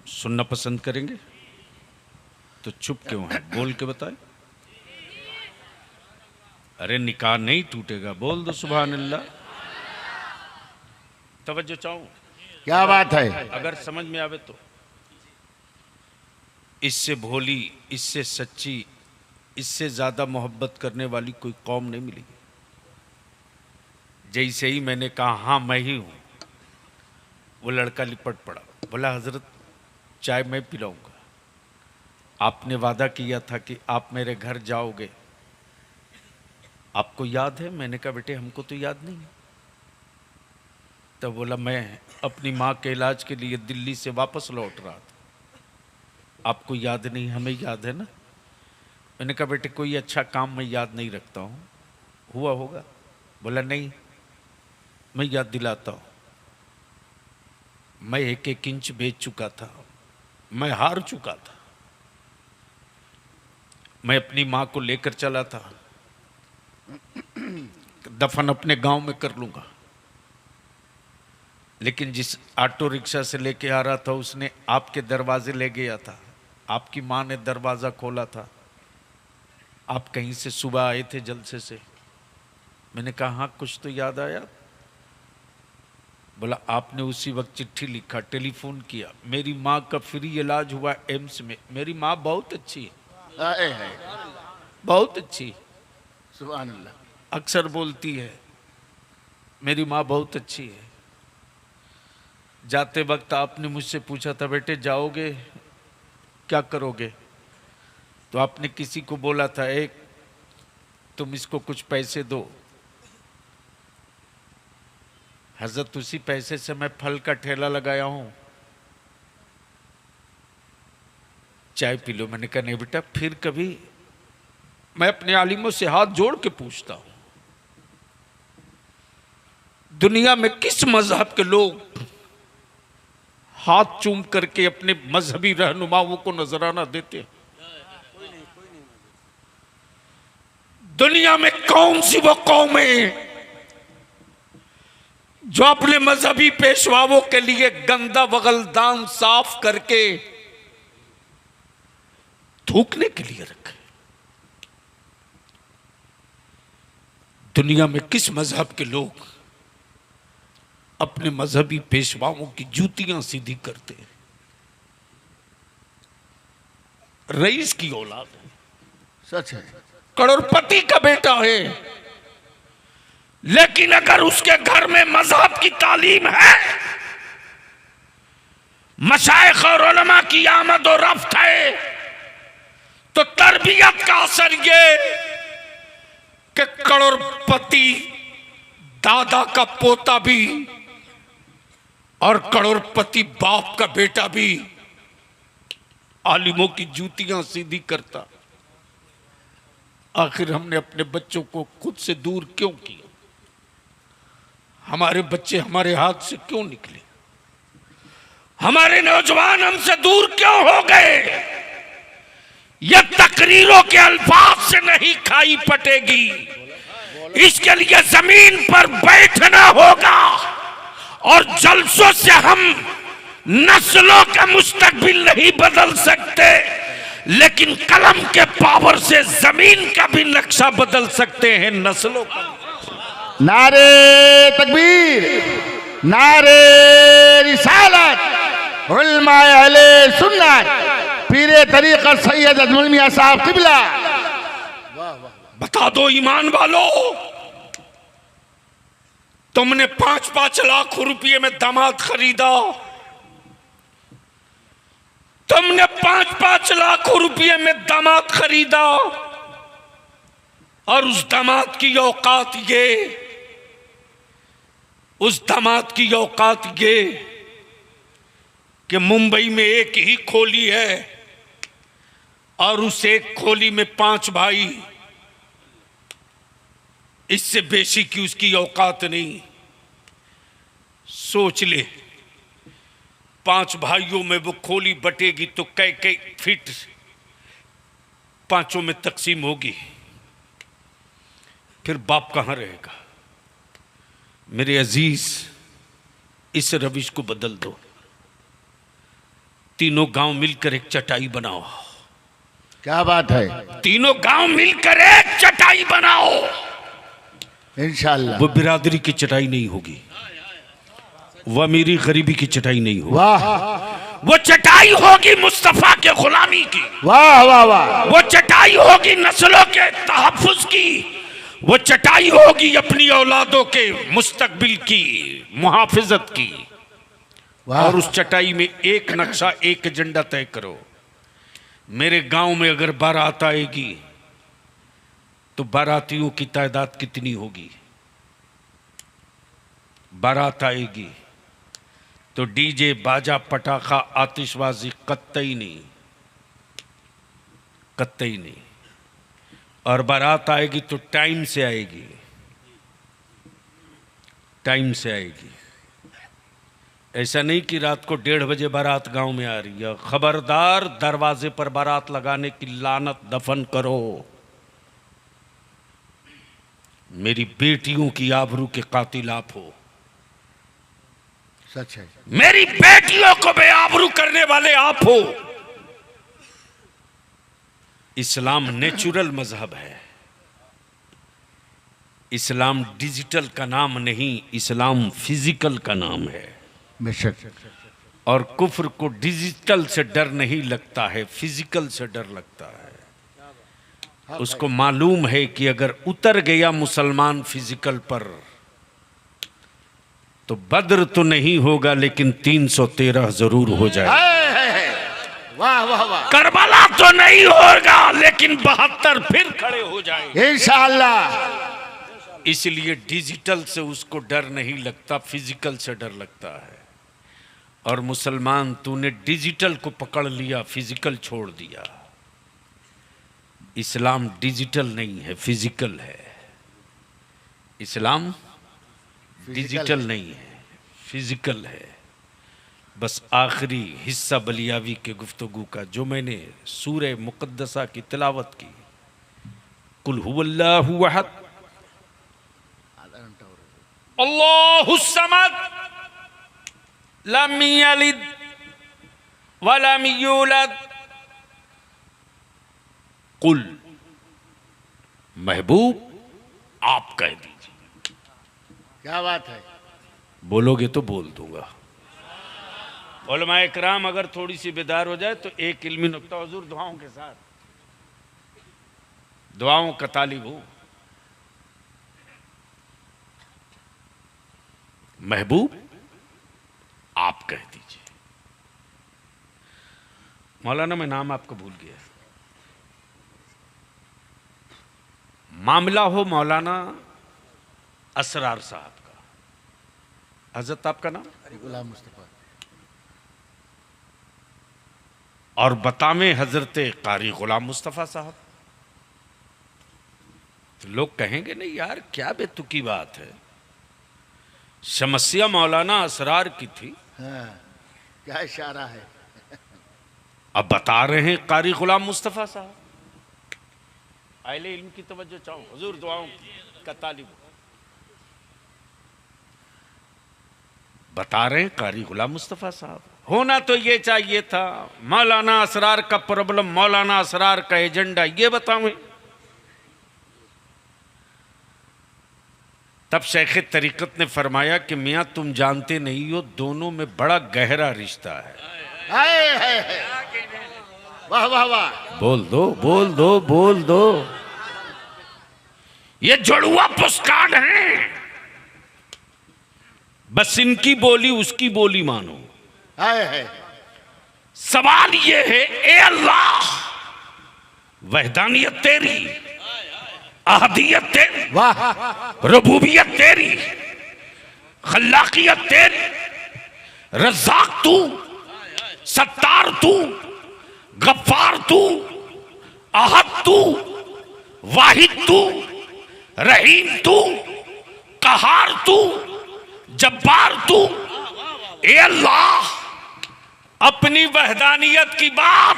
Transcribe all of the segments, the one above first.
सुनना पसंद करेंगे? तो चुप क्यों है? बोल के बताए। अरे निकाह नहीं टूटेगा, बोल दो सुभान अल्लाह। तवज्जो चाहूं, क्या बात है। अगर समझ में आवे तो। इससे भोली, इससे सच्ची, इससे ज्यादा मोहब्बत करने वाली कोई कौम नहीं मिलेगी। जैसे ही मैंने कहा हाँ मैं ही हूं, वो लड़का लिपट पड़ा, बोला हजरत चाय मैं पिलाऊंगा। आपने वादा किया था कि आप मेरे घर जाओगे, आपको याद है? मैंने कहा बेटे हमको तो याद नहीं है। तब बोला मैं अपनी माँ के इलाज के लिए दिल्ली से वापस लौट रहा था, आपको याद नहीं, हमें याद है ना। मैंने कहा बेटे कोई अच्छा काम मैं याद नहीं रखता हूँ, हुआ होगा? बोला नहीं, मैं याद दिलाता हूँ। मैं 1-1 इंच बेच चुका था, मैं हार चुका था। मैं अपनी माँ को लेकर चला था, दफन अपने गांव में कर लूंगा। लेकिन जिस ऑटो रिक्शा से लेके आ रहा था उसने आपके दरवाजे ले गया था, आपकी माँ ने दरवाज़ा खोला था, आप कहीं से सुबह आए थे जलसे से। मैंने कहा हाँ कुछ तो याद आया। बोला आपने उसी वक्त चिट्ठी लिखा, टेलीफोन किया, मेरी माँ का फ्री इलाज हुआ एम्स में। मेरी माँ बहुत अच्छी है, बहुत अच्छी, सुभान अल्लाह। अक्सर बोलती है मेरी माँ बहुत अच्छी है। जाते वक्त आपने मुझसे पूछा था बेटे जाओगे क्या करोगे, तो आपने किसी को बोला था एक तुम इसको कुछ पैसे दो। हजरत उसी पैसे से मैं फल का ठेला लगाया हूं, चाय पी लो। मैंने कहा नहीं बेटा फिर कभी। मैं अपने आलिमों से हाथ जोड़ के पूछता हूं, दुनिया में किस मजहब के लोग हाथ चूम करके अपने मजहबी रहनुमाओं को नजराना देते हैं? दुनिया में कौन सी वो कौमें जो अपने मजहबी पेशवाओं के लिए गंदा बगलदान साफ करके थूकने के लिए रखे? दुनिया में किस मजहब के लोग अपने मजहबी पेशवाओं की जूतियां सीधी करते हैं? रईस की औलाद है, सच है। करोड़पति का बेटा है, लेकिन अगर उसके घर में मजहब की तालीम है, मशाइख और उलमा की आमद और रफ्त है, तो तरबियत का असर ये कि करोड़पति दादा का पोता भी और करोड़पति बाप का बेटा भी आलिमों की जूतियां सीधी करता। आखिर हमने अपने बच्चों को खुद से दूर क्यों किया? हमारे बच्चे हमारे हाथ से क्यों निकले? हमारे नौजवान हमसे दूर क्यों हो गए? यह तकरीरों के अल्फाज से नहीं खाई पटेगी, इसके लिए जमीन पर बैठना होगा और जलसों से हम नस्लों का मुस्तकबिल नहीं बदल सकते, लेकिन कलम के पावर से जमीन का भी नक्शा बदल सकते हैं, नस्लों का। नारे तकबीर, नारे रिसालत, उलमाए अहले सुन्नत, पीरे तरीक़त सैयद अजमल मियां साहब क़िबला। बता दो ईमान वालों, तुमने 5-5 लाख रुपये में दामाद खरीदा, तुमने 5-5 लाख रुपये में दामाद खरीदा, और उस दामाद की औकात ये, उस दामाद की औकात ये कि मुंबई में एक ही खोली है और उस एक खोली में 5 भाई, इससे बेशी की उसकी औकात नहीं। सोच ले 5 भाइयों में वो खोली बटेगी तो कई फीट 5 में तकसीम होगी, फिर बाप कहां रहेगा? मेरे अजीज, इस रविश को बदल दो। तीनों गांव मिलकर एक चटाई बनाओ। क्या बात है। तीनों गांव मिलकर एक चटाई बनाओ। इंशाअल्लाह। वो बिरादरी की चटाई नहीं होगी, वो अमीरी गरीबी की चटाई नहीं होगी। वाह वो चटाई होगी मुस्तफा के गुलामी की। वाह वाह वाह। वो चटाई होगी नस्लों के तहफ्फुज की। वो चटाई होगी अपनी औलादों के मुस्तकबिल की मुहाफिजत की। वाह। और उस चटाई में एक नक्शा, एक एजेंडा तय करो। मेरे गांव में अगर बारात आएगी तो बारातियों की तादाद कितनी होगी? बारात आएगी तो डीजे, बाजा, पटाखा, आतिशबाजी कतई नहीं, कतई नहीं। और बारात आएगी तो टाइम से आएगी, टाइम से आएगी। ऐसा नहीं कि रात को 1:30 बजे बारात गांव में आ रही है। खबरदार, दरवाजे पर बारात लगाने की लानत दफन करो। मेरी बेटियों की आबरू के कातिल आप हो। सच है। मेरी बेटियों को बेआबरू करने वाले आप हो। इस्लाम नेचुरल मजहब है। इस्लाम डिजिटल का नाम नहीं, इस्लाम फिजिकल का नाम है। बेशक। और कुफ्र को डिजिटल से डर नहीं लगता है, फिजिकल से डर लगता है। उसको मालूम है कि अगर उतर गया मुसलमान फिजिकल पर तो बद्र तो नहीं होगा लेकिन 313 जरूर हो जाए। वाह वाह वाह। करबला तो नहीं होगा लेकिन 72 फिर खड़े हो जाए इंशाअल्लाह। इसलिए डिजिटल से उसको डर नहीं लगता, फिजिकल से डर लगता है। और मुसलमान, तूने डिजिटल को पकड़ लिया, फिजिकल छोड़ दिया। इस्लाम डिजिटल नहीं है, फिजिकल है। इस्लाम डिजिटल नहीं है, फिजिकल है। बस आखिरी हिस्सा बलियावी के गुफ्तगू का जो मैंने सूरे मुक़द्दसा की तिलावत की, कुल हुवल्लाहु अहद अल्लाहुस समद लम यलिद वलम यूलद। कुल, महबूब आप कह दीजिए। क्या बात है। बोलोगे तो बोल दूंगा। उलमा इकराम अगर थोड़ी सी बेदार हो जाए तो एक इल्मी नुक्ता हुजूर दुआओं के साथ, दुआओं का तालिब हूं। महबूब आप कह दीजिए। मौलाना, मैं नाम आपको भूल गया। मामला हो मौलाना असरार साहब का। हजरत आपका नाम? गुलाम मुस्तफा। और बतावें हजरत कारी गुलाम मुस्तफ़ा साहब। तो लोग कहेंगे नहीं यार, क्या बेतुकी बात है। समस्या मौलाना असरार की थी। हाँ, क्या इशारा है। अब बता रहे हैं कारी गुलाम मुस्तफ़ा साहब। अहले इल्म की तवज्जो चाहो, हुजूर दुआओं का तालिब। बता रहे हैं कारी गुलाम मुस्तफ़ा साहब। होना तो ये चाहिए था मौलाना असरार का प्रॉब्लम, मौलाना असरार का एजेंडा ये बतावें। तब शेख तरीकत ने फरमाया कि मियाँ तुम जानते नहीं हो, दोनों में बड़ा गहरा रिश्ता है। वाह वाह वाह। बोल दो, बोल दो, बोल दो। ये जुड़वा पुस्कान है। बस इनकी बोली उसकी बोली मानो। सवाल ये है, ए अल्लाह, वहदानियत तेरी, अहदियत तेरी, वाह, रबूबियत तेरी, खल्लाकियत तेरी, रज़्ज़ाक़ तू, सत्तार तू, गफ्फार तू, अहद तू, वाहिद तू, रहीम तू, कहार तू, जब्बार तू। ए अल्लाह, अपनी वहदानियत की बात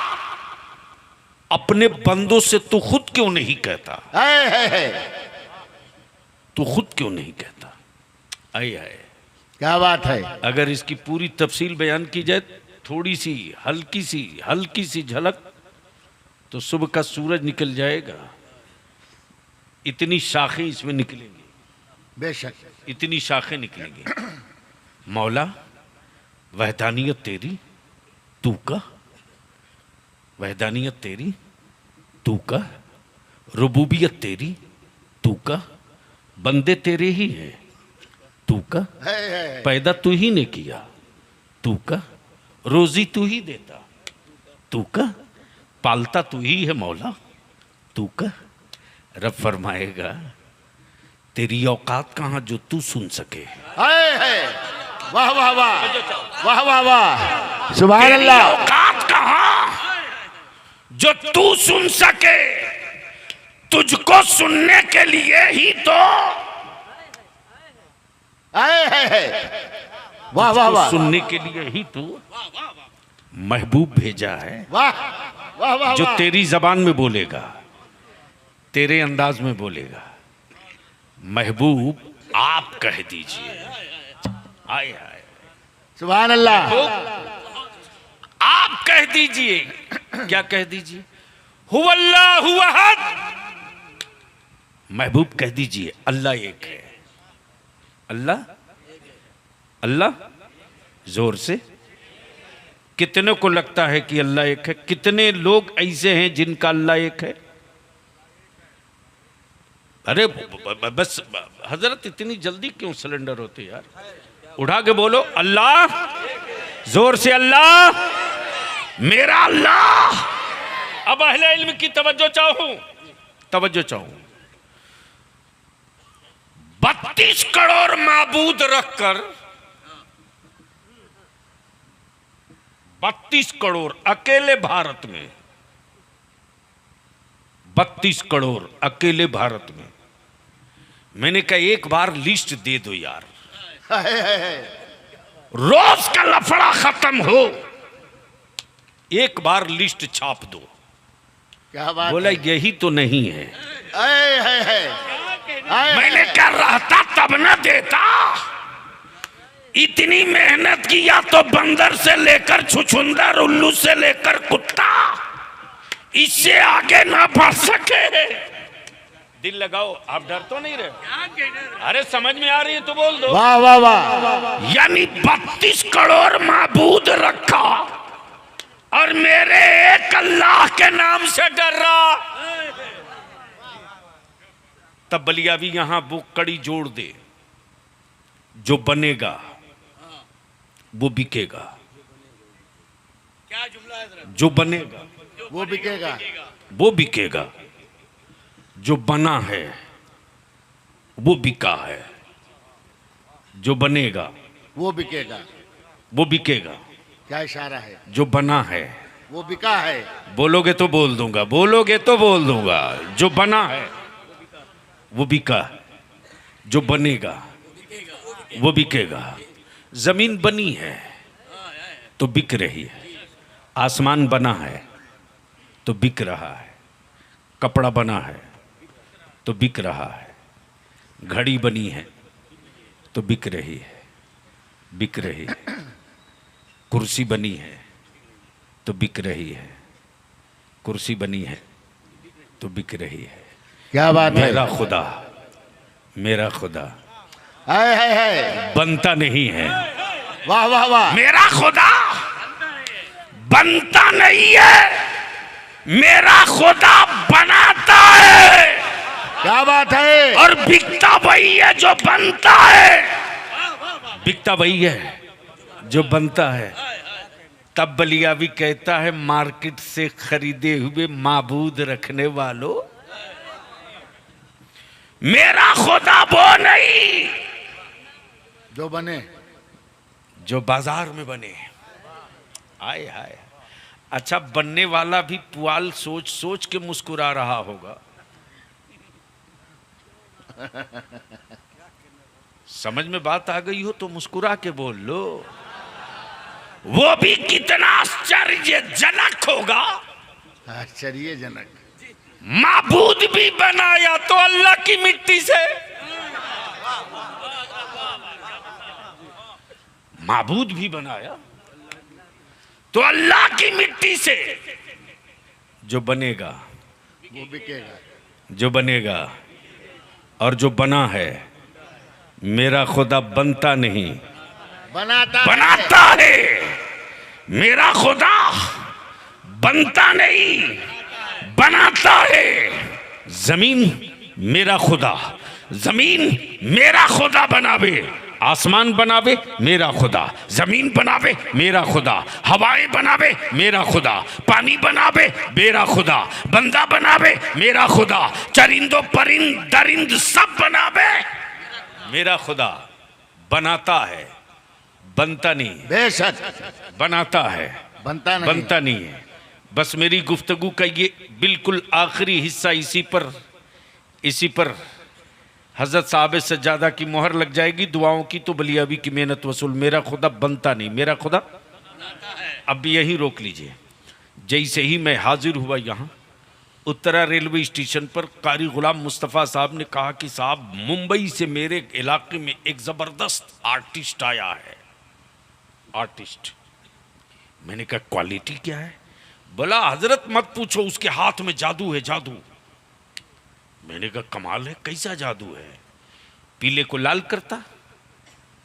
अपने बंदों से तू खुद क्यों नहीं कहता? तू खुद क्यों नहीं कहता? आए आए, क्या बात है। अगर इसकी पूरी तफसील बयान की जाए थोड़ी सी हल्की सी झलक तो सुबह का सूरज निकल जाएगा। इतनी शाखें इसमें निकलेंगी, बेशक इतनी शाखें निकलेंगी। मौला वहदानियत तेरी तू का, वहदानियत तेरी तू का, रुबूबियत तेरी तू का, बंदे तेरे ही हैं तू का, है। पैदा तू ही ने किया तू का, रोजी तू ही देता तू का, पालता तू ही है मौला तू का। रब फरमाएगा तेरी औकात कहां जो तू सुन सके। है। वाह वाह वाह वाह वाह वाह, सुभान तेरी अल्लाह। औकात कहां जो तू सुन सके। तुझको सुनने के लिए ही तो है। वाह वाह वाह, सुनने के लिए ही तो महबूब भेजा है, वाह वाह वाह, जो तेरी जबान में बोलेगा, तेरे अंदाज में बोलेगा। महबूब आप कह दीजिए, आए आए सुभान अल्लाह। आप कह दीजिए। क्या कह दीजिए? हुवल्लाहु अहद। महबूब कह दीजिए अल्लाह एक है। अल्लाह अल्लाह, जोर से। कितने को लगता है कि अल्लाह एक है? कितने लोग ऐसे हैं जिनका अल्लाह एक है? अरे बस हजरत, इतनी जल्दी क्यों सिलेंडर होते यार? उठा के बोलो अल्लाह, जोर से अल्लाह, मेरा अल्लाह। अब अहले इल्म की तवज्जो चाहूं, तवज्जो चाहूं। 32 करोड़ माबूद रखकर, 32 करोड़ अकेले भारत में, 32 करोड़ अकेले भारत में। मैंने कहा एक बार लिस्ट दे दो यार, रोज का लफड़ा खत्म हो, एक बार लिस्ट छाप दो। क्या बात बोला है? यही तो नहीं है। मैंने क्या रहता तब न देता। इतनी मेहनत किया तो बंदर से लेकर छुछुंदर, उल्लू से लेकर कुत्ता, इससे आगे ना बढ़ सके। दिल लगाओ, आप डर तो नहीं रहे? अरे समझ में आ रही है तो बोल दो। वाह वाह वाह, यानी 32 करोड़ माबूद रखा और मेरे एक अल्लाह के नाम से डर रहा। तब बलियावी यहां वो कड़ी जोड़ दे, जो बनेगा वो बिकेगा। क्या जुमला है? जो बनेगा वो बिकेगा। वो बिकेगा, जो बना है वो बिका है। जो बनेगा वो बिकेगा। वो बिकेगा, क्या इशारा है? जो बना है वो बिका है। बोलोगे तो बोल दूंगा, बोलोगे तो बोल दूंगा। जो बना है वो बिका, जो बनेगा वो बिकेगा। जमीन बनी है तो बिक रही है, आसमान बना है तो बिक रहा है, कपड़ा बना है तो बिक रहा है, घड़ी बनी है तो बिक रही है, बिक रही है। कुर्सी बनी है तो बिक रही है, कुर्सी बनी है तो बिक रही है। क्या बात है? मेरा खुदा, मेरा खुदा है। बनता नहीं है। वाह वाह वाह, मेरा खुदा बनता नहीं है, मेरा खुदा बनाता है। क्या बात है? और बिकता वही है जो बनता है, बिकता वही है जो बनता है। तब बलियावी कहता है मार्केट से खरीदे हुए माबूद रखने वालों, मेरा खुदा वो नहीं जो बने, जो बाजार में बने। आए हाय, अच्छा बनने वाला भी पुआल सोच सोच के मुस्कुरा रहा होगा। समझ में बात आ गई हो तो मुस्कुरा के बोल लो। वो भी कितना आश्चर्यजनक होगा। आश्चर्यजनक। माबूद भी बनाया तो अल्लाह की मिट्टी से, माबूद भी बनाया तो अल्लाह की मिट्टी से जो बनेगा, वो बिकेगा। जो बनेगा और जो बना है, मेरा खुदा बनता नहीं बनाता है। मेरा खुदा बनता नहीं बनाता है। जमीन मेरा खुदा, जमीन मेरा खुदा बनावे, आसमान बनावे मेरा खुदा, जमीन बनावे मेरा खुदा, हवाएं बनावे मेरा खुदा, पानी बनावे मेरा खुदा, बंदा बनावे मेरा खुदा, चरिंदो परिंद दरिंद सब बनावे मेरा खुदा। बनाता है, बनता नहीं। बेशक बनाता है, बनता नहीं। बनता नहीं है। बस मेरी गुफ्तगू का ये बिल्कुल आखिरी हिस्सा इसी पर हजरत साहब सज्जादा की मोहर लग जाएगी। दुआओं की तो बलियाबी की मेहनत वसूल। मेरा खुदा बनता नहीं, मेरा खुदा अब भी यहीं रोक लीजिए। जैसे ही मैं हाजिर हुआ यहाँ उत्तरा रेलवे स्टेशन पर, कारी गुलाम मुस्तफ़ा साहब ने कहा कि साहब मुंबई से मेरे इलाके में एक ज़बरदस्त आर्टिस्ट आया है। आर्टिस्ट, मैंने कहा क्वालिटी क्या है? बोला हजरत मत पूछो, उसके हाथ में जादू है, जादू। मैंने कहा कमाल है, कैसा जादू है? पीले को लाल करता,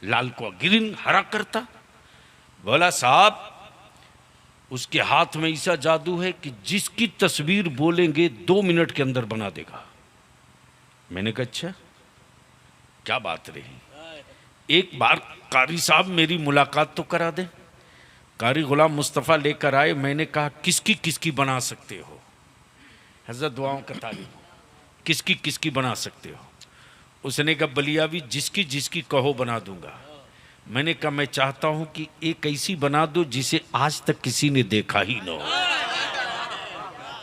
लाल को ग्रीन हरा करता। बोला साहब उसके हाथ में ऐसा जादू है कि जिसकी तस्वीर बोलेंगे 2 मिनट के अंदर बना देगा। मैंने कहा अच्छा, क्या बात रही। एक बार कारी साहब मेरी मुलाकात तो करा दे। कारी गुलाम मुस्तफ़ा लेकर आए। मैंने कहा किसकी किसकी बना सकते हो? हज़रत दुआओं का तालिब, किसकी किसकी बना सकते हो? उसने कहा बलियावी जिसकी जिसकी कहो बना दूंगा। मैंने कहा मैं चाहता हूं कि एक ऐसी बना दो जिसे आज तक किसी ने देखा ही ना हो।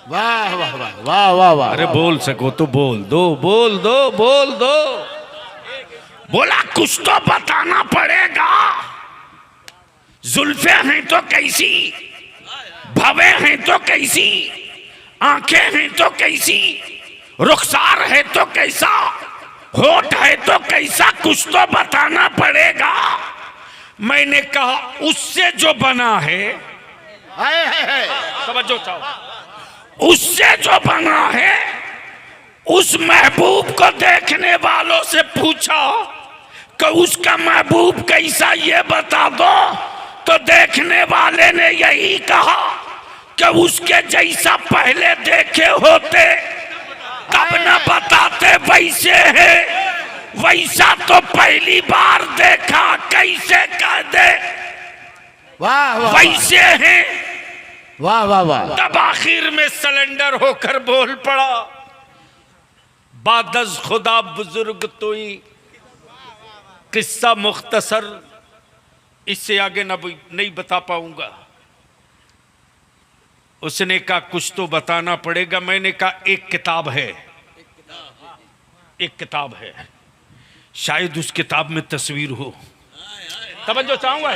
वाह वाह वाह वाह वाह वाह। अरे बोल सको तो बोल दो, बोल दो, बोल दो। बोला कुछ तो बताना पड़ेगा। जुल्फे हैं तो कैसी, भवे हैं तो कैसी, आंखें हैं तो कैसी, रुखसार है तो कैसा, होठ है तो कैसा, कुछ तो बताना पड़ेगा। मैंने कहा उससे जो बना है, समझो चाहो, उससे जो बना है, उस महबूब को देखने वालों से पूछा कि उसका महबूब कैसा ये बता दो। तो देखने वाले ने यही कहा कि उसके जैसा पहले देखे होते तब न बताते वैसे है, वैसा तो पहली बार देखा कैसे कह दे वाह वाह वैसे है। वाह वाह वाह। तब आखिर में सिलेंडर होकर बोल पड़ा बादज खुदा बुजुर्ग तोई। किस्सा मुख्तसर, इससे आगे नहीं बता पाऊंगा। उसने कहा कुछ तो बताना पड़ेगा। मैंने कहा एक किताब है, एक किताब है, शायद उस किताब में तस्वीर हो। तवज्जो चाहूंगा,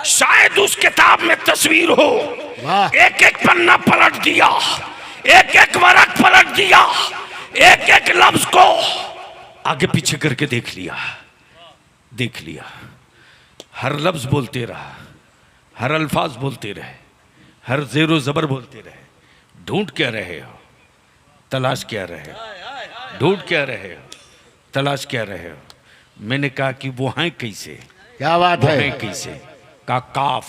शायद उस किताब में तस्वीर हो। एक एक पन्ना पलट दिया, एक एक वर्क पलट दिया, एक एक लफ्ज को आगे पीछे करके देख लिया, देख लिया। हर लफ्ज बोलते रहा, हर अल्फाज बोलते रहे, हर जेरो जबर बोलते रहे। ढूंढ क्या रहे हो, तलाश क्या रहे हो, ढूंढ क्या रहे हो, तलाश क्या रहे हो। मैंने कहा कि वो हैं कैसे, क्या बात वो है। हैं कैसे? का काफ,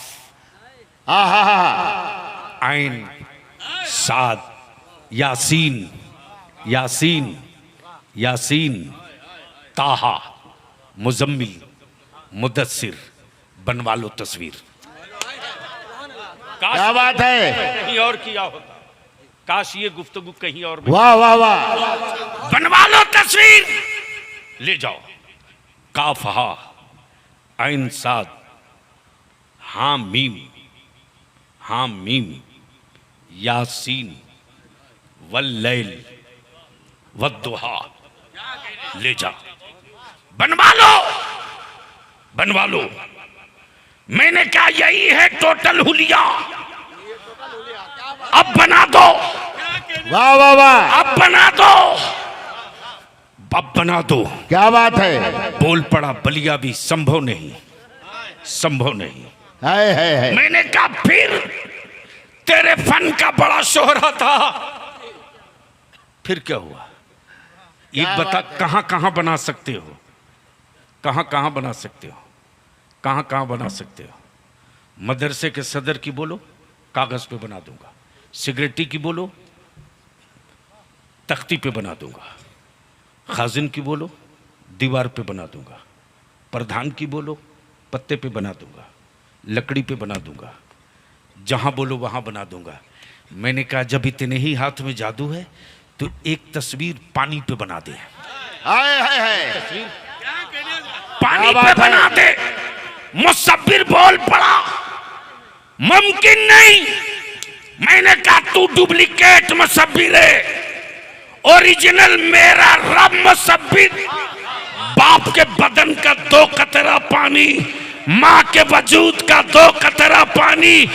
आइन, साद, यासीन, यासीन, यासीन, ताहा, मुजम्मिल, मुदस्सिर, बनवा लो तस्वीर। क्या बात है। कहीं और किया होता, काश ये गुफ्तगू कहीं और में। वाह वाह वाह। बनवा लो तस्वीर, ले जाओ। काफ हा, आइन साद, हाँ मीम, हाँ मीम, यासीन, वल्लैल वद्दुहा, ले जा। बनवा लो, बनवा लो। मैंने कहा यही है टोटल हुलिया, अब बना दो, वाह वाह वाह। अब बना दो, अब बना दो। क्या बात है। बोल पड़ा बलिया भी, संभव नहीं, संभव नहीं। है। मैंने कहा फिर तेरे फन का बड़ा शोहरा था, फिर क्या हुआ? एक बता, कहां कहां बना सकते हो, कहां कहां बना सकते हो, कहां कहां बना सकते हो? मदरसे के सदर की बोलो, कागज पे बना दूंगा। सिगरेटी की बोलो, तख्ती पे बना दूंगा। खाजिन की बोलो, दीवार पे बना दूंगा। प्रधान की बोलो, पत्ते पे बना दूंगा, लकड़ी पे बना दूंगा, जहां बोलो वहां बना दूंगा। मैंने कहा जब इतने ही हाथ में जादू है तो एक तस्वीर पानी पे बना दे। है। पानी पे बना दे। मुसब्बिर बोल पड़ा, मुमकिन नहीं। मैंने कहा तू डुप्लीकेट मुसब्बिर है, ओरिजिनल मेरा रब मुसब्बिर। बाप के बदन का 2 कतरा पानी, माँ के वजूद का 2 कतरा पानी,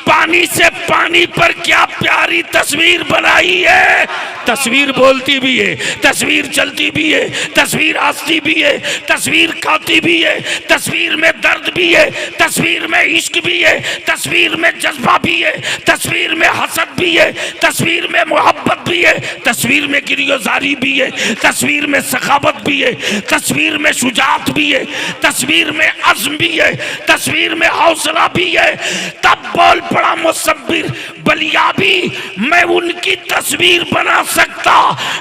पानी से पानी पर क्या प्यारी तस्वीर बनाई है। तस्वीर बोलती भी है, तस्वीर चलती भी है, तस्वीर हंसती भी है, तस्वीर खाती भी है, तस्वीर में दर्द भी है, तस्वीर में इश्क भी है, तस्वीर में जज्बा भी है, तस्वीर में हसद भी है, तस्वीर में मोहब्बत भी है, तस्वीर में गिरियोजारी भी है, तस्वीर में सखावत भी है, तस्वीर में शुजात भी है, तस्वीर में अज़्म भी है, तस्वीर में हौसला भी है। तब बोल पड़ा मुसब्बिर, बलियाबी मैं उनकी तस्वीर बना सकता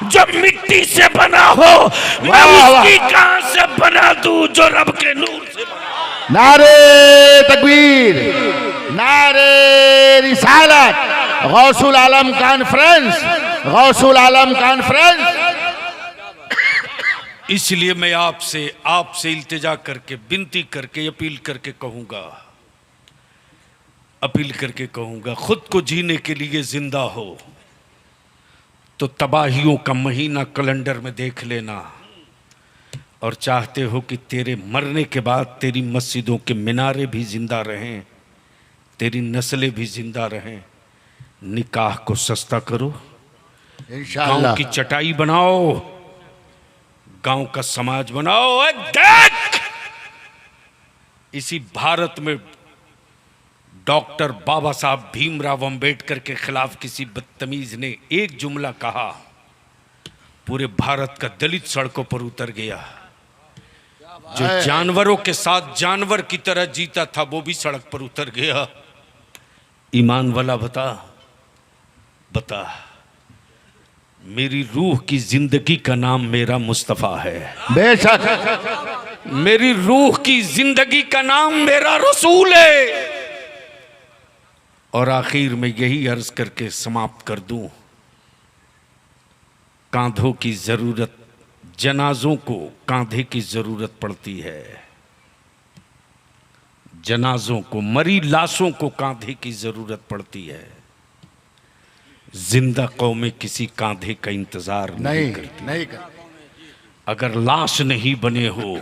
जो मिट्टी से बना हो, मैं उसकी कहां से बना दूं जो रब के नूर से बना। नारे तकबीर, नारे रिसालत, गौसुल आलम कॉन्फ्रेंस, गौसुल आलम कॉन्फ्रेंस। इसलिए मैं आपसे इल्तिजा करके, विनती करके, अपील करके कहूंगा, खुद को जीने के लिए जिंदा हो तो तबाहियों का महीना कैलेंडर में देख लेना, और चाहते हो कि तेरे मरने के बाद तेरी मस्जिदों के मीनारे भी जिंदा रहें, तेरी नस्लें भी जिंदा रहें, निकाह को सस्ता करो, गांव की चटाई बनाओ, गांव का समाज बनाओ। देख, इसी भारत में डॉक्टर बाबा साहब भीमराव अंबेडकर के खिलाफ किसी बदतमीज ने एक जुमला कहा, पूरे भारत का दलित सड़कों पर उतर गया। जो जानवरों के साथ जानवर की तरह जीता था वो भी सड़क पर उतर गया। ईमान वाला बता, मेरी रूह की जिंदगी का नाम मेरा मुस्तफा है। बेशक। मेरी रूह की जिंदगी का नाम मेरा रसूल है। और आखिर में यही अर्ज करके समाप्त कर दूं, कांधों की जरूरत, जनाजों को कांधे की जरूरत पड़ती है, जनाजों को, मरी लाशों को कांधे की जरूरत पड़ती है। जिंदा कौमें किसी कांधे का इंतजार नहीं करती। अगर लाश नहीं बने हो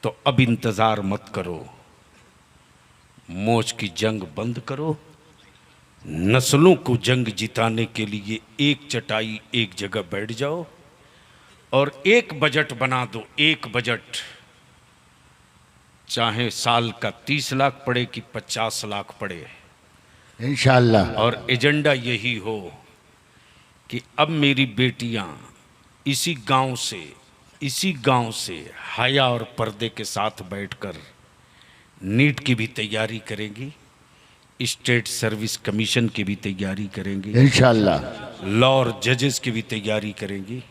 तो अब इंतजार मत करो, मौज की जंग बंद करो। नस्लों को जंग जिताने के लिए एक चटाई एक जगह बैठ जाओ और एक बजट बना दो। एक बजट, चाहे साल का 30 लाख पड़े कि 50 लाख पड़े, इंशाअल्लाह। और एजेंडा यही हो कि अब मेरी बेटियां इसी गांव से हया और पर्दे के साथ बैठकर नीट की भी तैयारी करेंगी, स्टेट सर्विस कमीशन की भी तैयारी करेंगी, इंशाअल्लाह लॉ और जजेस की भी तैयारी करेंगी।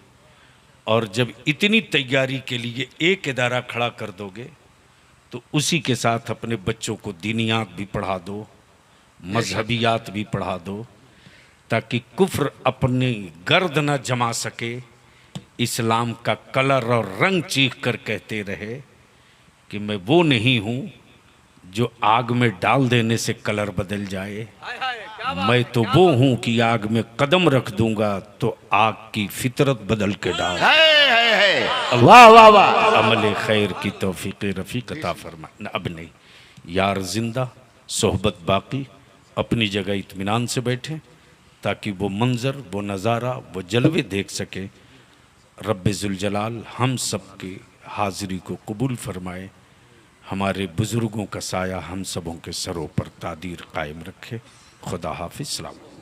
और जब इतनी तैयारी के लिए एक इदारा खड़ा कर दोगे तो उसी के साथ अपने बच्चों को दीनियात भी पढ़ा दो, मजहबियात भी पढ़ा दो, ताकि कुफ्र अपनी गर्द न जमा सके, इस्लाम का कलर और रंग चीख कर कहते रहे कि मैं वो नहीं हूँ जो आग में डाल देने से कलर बदल जाए, मैं तो वो हूं कि आग में कदम रख दूंगा तो आग की फितरत बदल के डाल। वाह वाह वाह। अमल खैर की तौफीक रफीक अता फरमा। अब नहीं यार, जिंदा सोहबत बाकी, अपनी जगह इत्मीनान से बैठे ताकि वो मंजर, वो नज़ारा, वो जलवे देख सके। रब्बे जुल जलाल हम सब की हाजिरी को कबूल फरमाए। हमारे बुजुर्गों का साया हम सबों के सरों पर तादीर कायम रखे। खुदा हाफिज। सलाम।